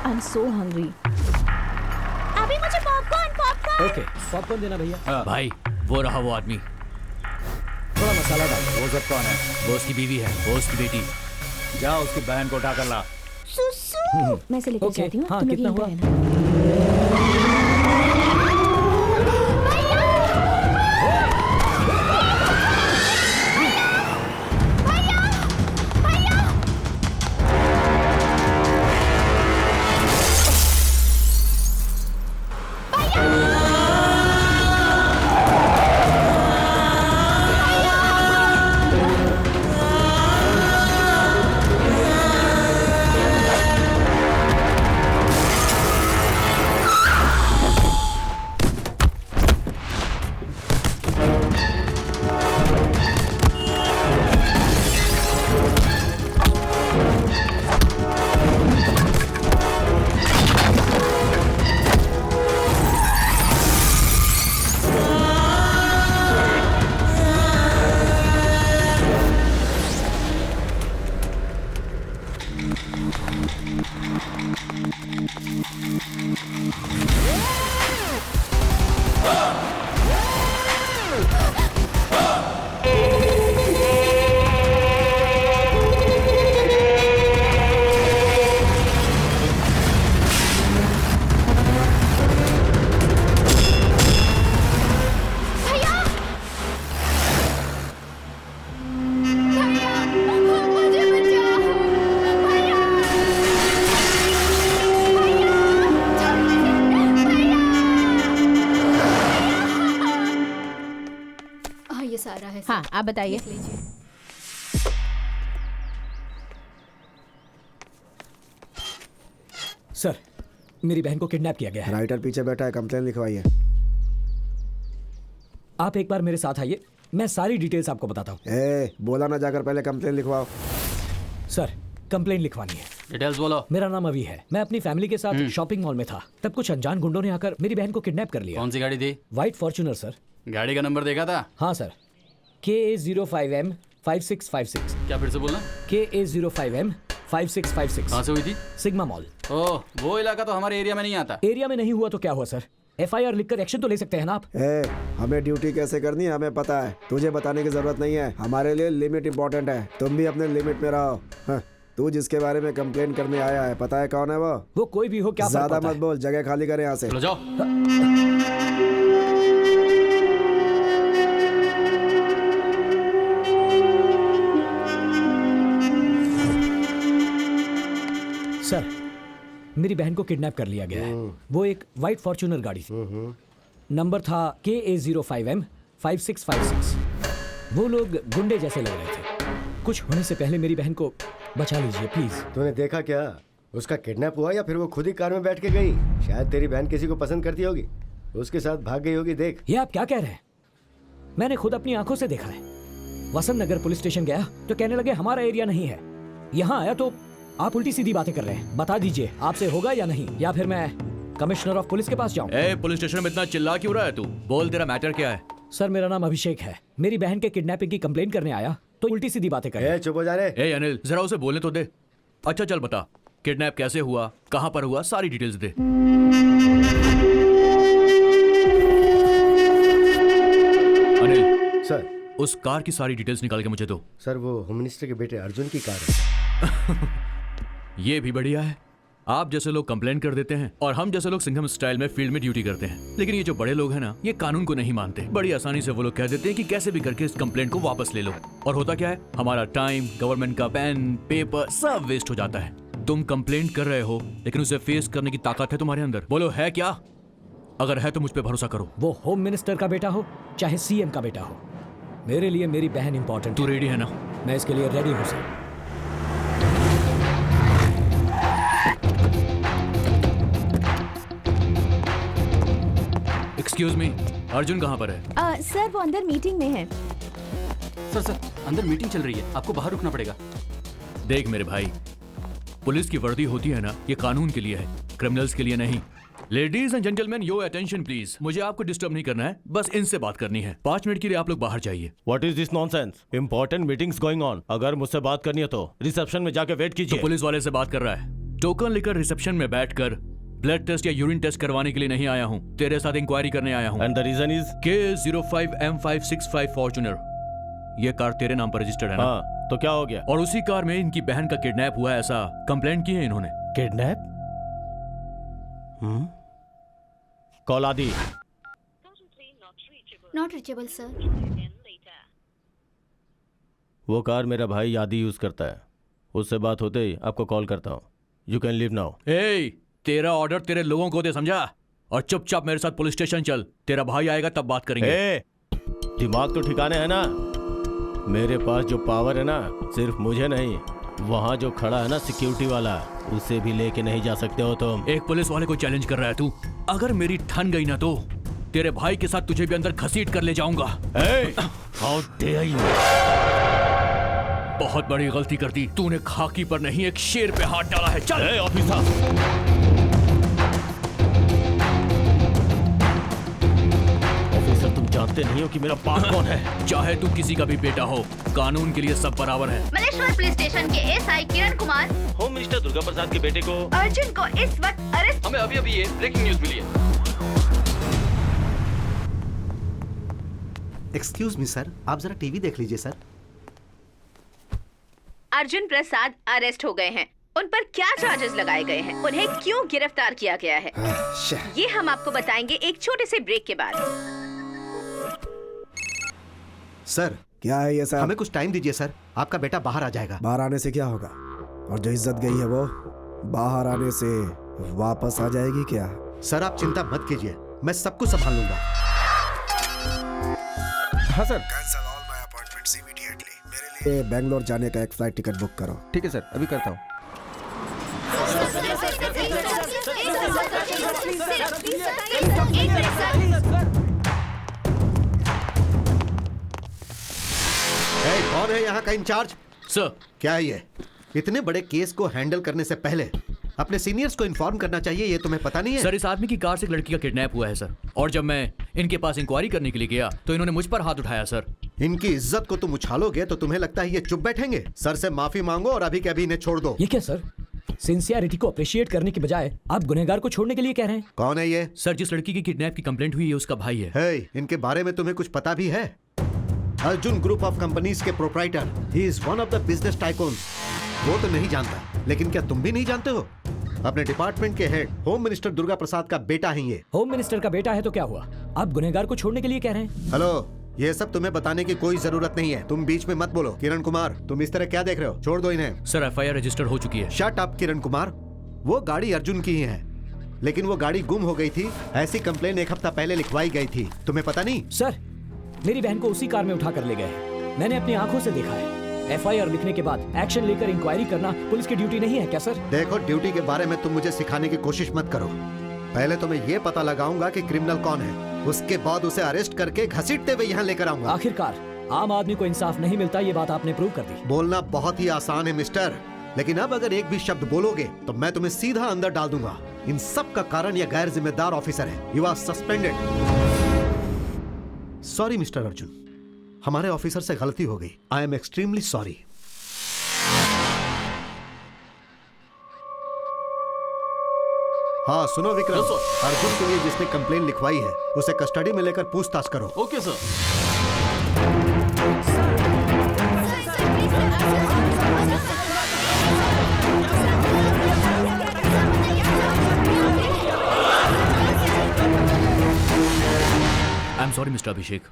I'm so hungry. अभी मुझे popcorn. Okay, popcorn देना भैया। भाई वो रहा वो आदमी। थोड़ा मसाला डाल। वो सब कौन है? वो उसकी बीवी है, वो उसकी बेटी। जा उसकी बहन को उठा कर ला। सुसु। मैं इसे लेकर जाती हूँ। हाँ, तुम लोग कितना यहीं हुआ? पे रहना। हाँ, आप बताइए। सर, मेरी बहन को किडनैप किया गया है। राइटर पीछे बैठा है, कंप्लेन लिखवाइए। आप एक बार मेरे साथ आइए, मैं सारी डिटेल्स आपको बताता हूँ। बोला ना जाकर पहले कंप्लेन लिखवाओ। सर, कंप्लेन लिखवानी है। डिटेल्स बोलो। मेरा नाम अभी है। मैं अपनी फैमिली के साथ शॉपिंग मॉल में था, तब कुछ अनजान गुंडों ने आकर मेरी बहन को किडनैप कर लिया। कौन सी गाड़ी थी? White Fortuner sir. गाड़ी का नंबर देखा था? हाँ सर, KA05M 5656। क्या फिर से बोलना? KA05M 5656। कहाँ से हुई थी? Sigma mall. ओह, वो इलाका तो हमारे एरिया में नहीं आता। एरिया में नहीं हुआ तो क्या हुआ सर? FIR लिखकर एक्शन तो ले सकते हैं ना आप। हमें ड्यूटी कैसे करनी है हमें पता है, तुझे बताने की जरूरत नहीं है। हमारे लिए लिमिट इंपॉर्टेंट है, तुम भी अपने लिमिट में रहो। हाँ, तू जिसके बारे में कंप्लेन करने आया है, पता है कौन है वो? वो कोई भी हो, क्या ज्यादा मत बोल, जगह खाली करे यहाँ से। चलो जाओ। सर, मेरी बहन को किडनैप कर लिया गया है। वो एक व्हाइट फॉर्च्यूनर गाड़ी थी। नंबर था KA05M 5656। वो लोग गुंडे जैसे लग रहे थे। कुछ होने से पहले मेरी बहन को बचा लीजिए प्लीज। तूने देखा क्या? उसका किडनैप हुआ या फिर वो खुद ही कार में बैठ के गई? शायद तेरी बहन किसी को पसंद करती होगी, उसके साथ भाग गई होगी। देख। ये आप क्या कह रहे हैं? मैंने खुद अपनी आंखों से देखा है। वसंत नगर पुलिस स्टेशन गया तो कहने लगे हमारा एरिया नहीं है। यहाँ आया तो आप उल्टी सीधी बातें कर रहे हैं। बता दीजिए आपसे होगा या नहीं, या फिर मैं कमिश्नर ऑफ पुलिस के पास जाऊं? पुलिस स्टेशन में इतना चिल्ला क्यों रहा है तू? बोल, तेरा मैटर क्या है? सर, मेरा नाम अभिषेक है। मेरी बहन के किडनैपिंग की कंप्लेंट करने आया तो उल्टी सीधी बातें कर रहे हैं। चुप हो जा रे। अनिल, जरा उसे बोलने तो दे। अच्छा चल बता, किडनैप कैसे हुआ, कहाँ पर हुआ, सारी डिटेल्स दे। अनिल सर, उस कार की सारी डिटेल्स निकाल के मुझे दो। सर वो होम मिनिस्टर के बेटे अर्जुन की कार है। ये भी बढ़िया है। आप जैसे लोग कंप्लेंट कर देते हैं और हम जैसे लोग सिंघम स्टाइल में फील्ड में ड्यूटी करते हैं। लेकिन ये जो बड़े लोग हैं ना, ये कानून को नहीं मानते। बड़ी आसानी से वो लोग कह देते हैं कि कैसे भी करके इस कंप्लेंट को वापस ले लो। और होता क्या है, हमारा टाइम, गवर्नमेंट का पेन, पेपर सब वेस्ट हो जाता है। तुम कंप्लेंट कर रहे हो, लेकिन उसे फेस करने की ताकत है तुम्हारे अंदर। बोलो है क्या? अगर है तो मुझ पर भरोसा करो। वो होम मिनिस्टर का बेटा हो चाहे CM का बेटा हो, मेरे लिए मेरी बहन इंपॉर्टेंट। तू रेडी है ना? मैं इसके लिए रेडी हूँ सर। एक्सक्यूज मी, अर्जुन कहाँ पर है? सर वो अंदर मीटिंग में है। सर अंदर मीटिंग चल रही है, आपको बाहर रुकना पड़ेगा। देख मेरे भाई, पुलिस की वर्दी होती है ना, ये कानून के लिए है, क्रिमिनल्स के लिए नहीं। Ladies and gentleman, your attention please. मुझे आपको डिस्टर्ब नहीं करना है, बस इनसे बात करनी है। 5 मिनट के लिए आप लोग बाहर जाइए। What is this nonsense? Important meetings going on. अगर मुझसे बात करनी है तो रिसेप्शन में जाके वेट तो कीजिए। पुलिस वाले से बात कर रहा है। टोकन लेकर रिसेप्शन में बैठकर ब्लड टेस्ट या यूरिन टेस्ट करवाने के लिए नहीं आया हूँ, तेरे साथ इंक्वायरी करने आया हूँ। And the reason is K05M565 Fortuner. ये कार तेरे नाम पर रजिस्टर्ड है ना? हाँ, तो क्या हो गया? और उसी कार में इनकी बहन का किडनैप हुआ है, ऐसा कंप्लेंट की है इन्होंने। किडनैप? कॉल आदि। Not reachable sir. वो कार मेरा भाई आदि यूज करता है, उससे बात होते ही आपको कॉल करता हूँ। You can leave now. ए, तेरा ऑर्डर तेरे लोगों को दे, समझा? और चुपचाप मेरे साथ पुलिस स्टेशन चल, तेरा भाई आएगा तब बात करेंगे। ए, दिमाग तो ठिकाने है ना? मेरे पास जो पावर है ना, सिर्फ मुझे नहीं, वहाँ जो खड़ा है ना सिक्योरिटी वाला, उसे भी लेके नहीं जा सकते हो तुम। एक पुलिस वाले को चैलेंज कर रहा है तू? अगर मेरी ठन गई ना तो तेरे भाई के साथ तुझे भी अंदर घसीट कर ले जाऊंगा। How dare you! बहुत बड़ी गलती कर दी तूने, खाकी पर नहीं एक शेर पे हाथ डाला है। चल ऑफिसर, ऑफिसर तुम जानते नहीं हो कि मेरा बाप कौन है? चाहे तू किसी का भी बेटा हो, कानून के लिए सब बराबर है। मलेश्वर पुलिस स्टेशन के SI Kiran Kumar home minister Durga Prasad के बेटे को अर्जुन को इस वक्त अरेस्ट। हमें अभी ये ब्रेकिंग न्यूज मिली है। एक्सक्यूज मी सर, आप जरा टीवी देख लीजिए सर। अर्जुन प्रसाद अरेस्ट हो गए हैं। उन पर क्या चार्जेस लगाए गए हैं, उन्हें क्यों गिरफ्तार किया गया है, ये हम आपको बताएंगे एक छोटे से ब्रेक के बाद। सर क्या है ये सर? हमें कुछ टाइम दीजिए सर, आपका बेटा बाहर आ जाएगा। बाहर आने से क्या होगा? और जो इज्जत गई है वो बाहर आने से वापस आ जाएगी क्या? सर आप चिंता मत कीजिए, मैं सब कुछ संभाल लूंगा। हाँ sir. Cancel all my appointments immediately. मेरे लिए बेंगलोर जाने का एक फ्लाइट टिकट बुक करो। ठीक है सर, अभी करता हूँ। कौन है यहाँ का इंचार्ज? सर, क्या है ये? इतने बड़े केस को हैंडल करने से पहले अपने सीनियर्स को इन्फॉर्म करना चाहिए, ये तुम्हें पता नहीं है? सर, इस आदमी की कार से एक लड़की का किडनैप हुआ है सर, और जब मैं इनके पास इंक्वायरी करने के लिए गया तो इन्होंने मुझ पर हाथ उठाया सर। इनकी इज्जत को तुम उछालोगे तो तुम्हें लगता है ये चुप बैठेंगे? सर से माफी मांगो और अभी के अभी इन्हें छोड़ दो। ये क्या सर? सिंसियरिटी को अप्रिशिएट करने के बजाय आप गुनहगार को छोड़ने के लिए कह रहे हैं? कौन है ये? सर, जिस लड़की की किडनैप की कंप्लेंट हुई है उसका भाई है। हे, इनके बारे में तुम्हें कुछ पता भी है? अर्जुन ग्रुप ऑफ कंपनीज के proprietor, he is one of the business tycoons. वो तो नहीं जानता, लेकिन क्या तुम भी नहीं जानते हो? अपने डिपार्टमेंट के head home minister Durga Prasad का बेटा है ये। होम मिनिस्टर का बेटा है तो क्या हुआ? आप गुनहगार को छोड़ने के लिए कह रहे हैं? हेलो, ये सब तुम्हें बताने की कोई जरूरत नहीं है, तुम बीच में मत बोलो। किरण कुमार, तुम इस तरह क्या देख रहे हो? छोड़ दो इन्हें। सर, एफआईआर रजिस्टर हो चुकी है। शट अप किरण कुमार, वो गाड़ी अर्जुन की ही है, लेकिन वो गाड़ी गुम हो गई थी, ऐसी कंप्लेन एक हफ्ता पहले लिखवाई गई थी, तुम्हें पता नहीं? सर, मेरी बहन को उसी कार में उठा कर ले गए, मैंने अपनी आंखों से देखा है। एफआईआर लिखने के बाद एक्शन लेकर इंक्वायरी करना पुलिस की ड्यूटी नहीं है क्या सर? देखो, ड्यूटी के बारे में तुम मुझे सिखाने की कोशिश मत करो। पहले तो मैं ये पता लगाऊंगा कि क्रिमिनल कौन है, उसके बाद उसे अरेस्ट करके घसीटते हुए यहाँ लेकर आऊंगा। आखिरकार आम आदमी को इंसाफ नहीं मिलता, ये बात आपने प्रूव कर दी। बोलना बहुत ही आसान है मिस्टर, लेकिन अब अगर एक भी शब्द बोलोगे तो मैं तुम्हें सीधा अंदर डाल दूंगा। इन सब का कारण यह गैर जिम्मेदार ऑफिसर है। You are suspended. Sorry mister Arjun, हमारे ऑफिसर से गलती हो गई। I am extremely sorry. हाँ सुनो विक्रम, अर्जुन के लिए जिसने कंप्लेन लिखवाई है उसे कस्टडी में लेकर पूछताछ करो। Okay sir. I am sorry mister Abhishek,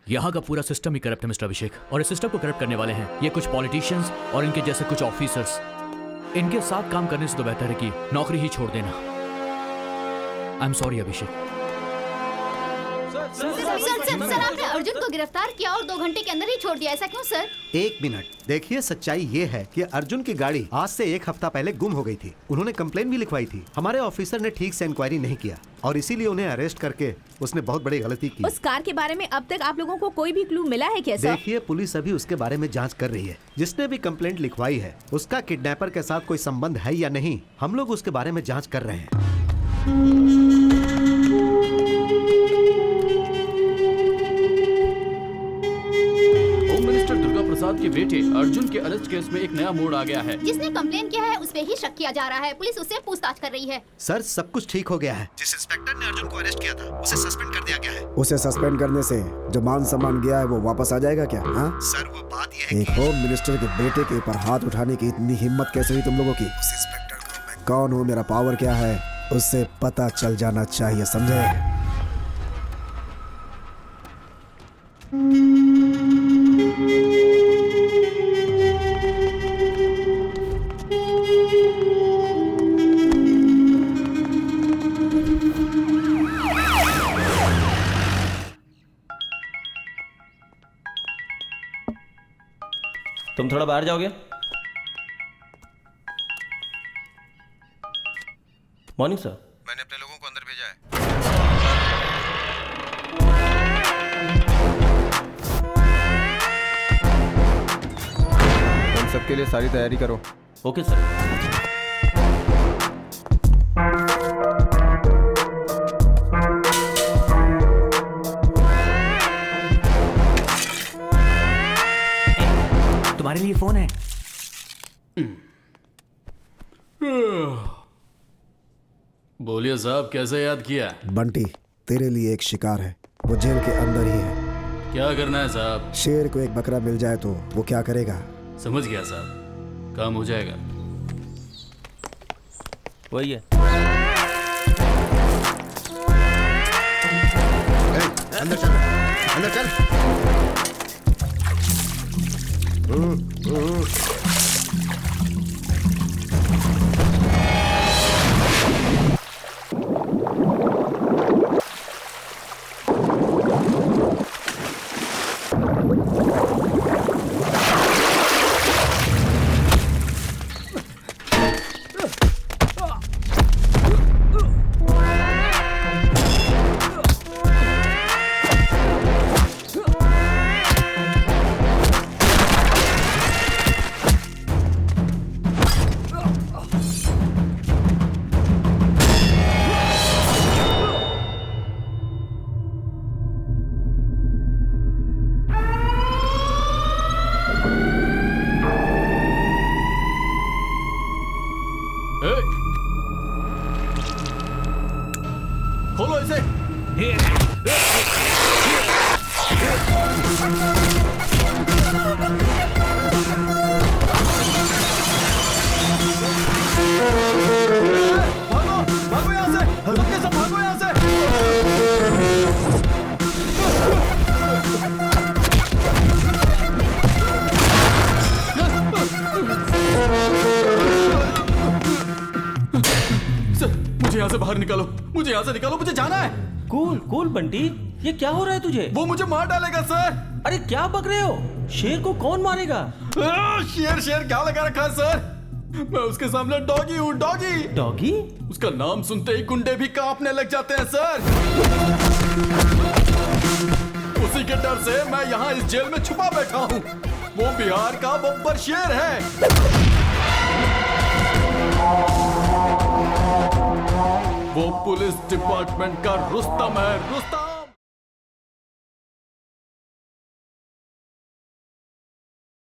यहाँ का पूरा सिस्टम ही करप्ट है मिस्टर अभिषेक, और इस सिस्टम को करप्ट करने वाले हैं ये कुछ पॉलिटिशियंस और इनके जैसे कुछ ऑफिसर्स। इनके साथ काम करने से तो बेहतर है कि नौकरी ही छोड़ देना। आई एम सॉरी अभिषेक। सर, आपने अर्जुन को गिरफ्तार किया और 2 घंटे के अंदर ही छोड़ दिया, ऐसा क्यों सर? एक मिनट, देखिए सच्चाई ये है कि अर्जुन की गाड़ी आज से 1 हफ्ता पहले गुम हो गई थी। उन्होंने कंप्लेन भी लिखवाई थी, हमारे ऑफिसर ने ठीक से इंक्वायरी नहीं किया और इसीलिए उन्हें अरेस्ट करके उसने बहुत बड़ी गलती की। उस कार के बारे में अब तक आप लोगों को कोई भी क्लू मिला है क्या सर? देखिए, पुलिस अभी उसके बारे में जांच कर रही है। जिसने भी कंप्लेंट लिखवाई है उसका किडनैपर के साथ कोई संबंध है या नहीं, हम लोग उसके बारे में जांच कर रहे हैं। प्रसाद के बेटे अर्जुन के अरेस्ट केस में एक नया मोड़ आ गया है। जिसने कंप्लेन किया है उस पे ही शक किया जा रहा है। पुलिस उससे पूछताछ कर रही है। सर सब कुछ ठीक हो गया है। जिस इंस्पेक्टर ने अर्जुन को अरेस्ट किया था उसे सस्पेंड कर दिया गया है। उसे सस्पेंड करने से जो मान सम्मान गया है वो वापस आ जाएगा क्या? हाँ सर वो बात यह है एक होम मिनिस्टर के बेटे के ऊपर हाथ उठाने की इतनी हिम्मत कैसे हुई तुम लोगों की? उस इंस्पेक्टर को मैं कौन हूँ, मेरा पावर क्या है, उससे पता चल जाना चाहिए, समझे? तुम थोड़ा बाहर जाओगे? Morning sir. मैंने अपने लोगों को अंदर भेजा है। तुम सबके लिए सारी तैयारी करो। Okay sir. तुम्हारे लिए फोन है। बोलिए साहब, कैसे याद किया? बंटी तेरे लिए एक शिकार है, वो जेल के अंदर ही है। क्या करना है साहब? शेर को एक बकरा मिल जाए तो वो क्या करेगा? समझ गया साहब, काम हो जाएगा। वही है। अंदर चल, अंदर चल। खोलो इसे। भागो, भागो यहाँ से, सबके सब भागो यहाँ से। सर, मुझे यहाँ से बाहर निकालो, मुझे यहाँ से निकालो, मुझे जाना है। कूल कूल बंटी, ये क्या हो रहा है तुझे? वो मुझे मार डालेगा सर। अरे क्या बक रहे हो? शेर को कौन मारेगा? शेर शेर क्या लगा रखा है सर? मैं उसके सामने डॉगी हूँ, डॉगी। डॉगी? उसका नाम सुनते ही गुंडे भी कांपने लग जाते हैं सर। उसी के डर से मैं यहाँ इस जेल में छुपा बैठा हूँ। वो बिहार का बब्बर शेर है। वो पुलिस डिपार्टमेंट का रुस्तम है, रुस्तम।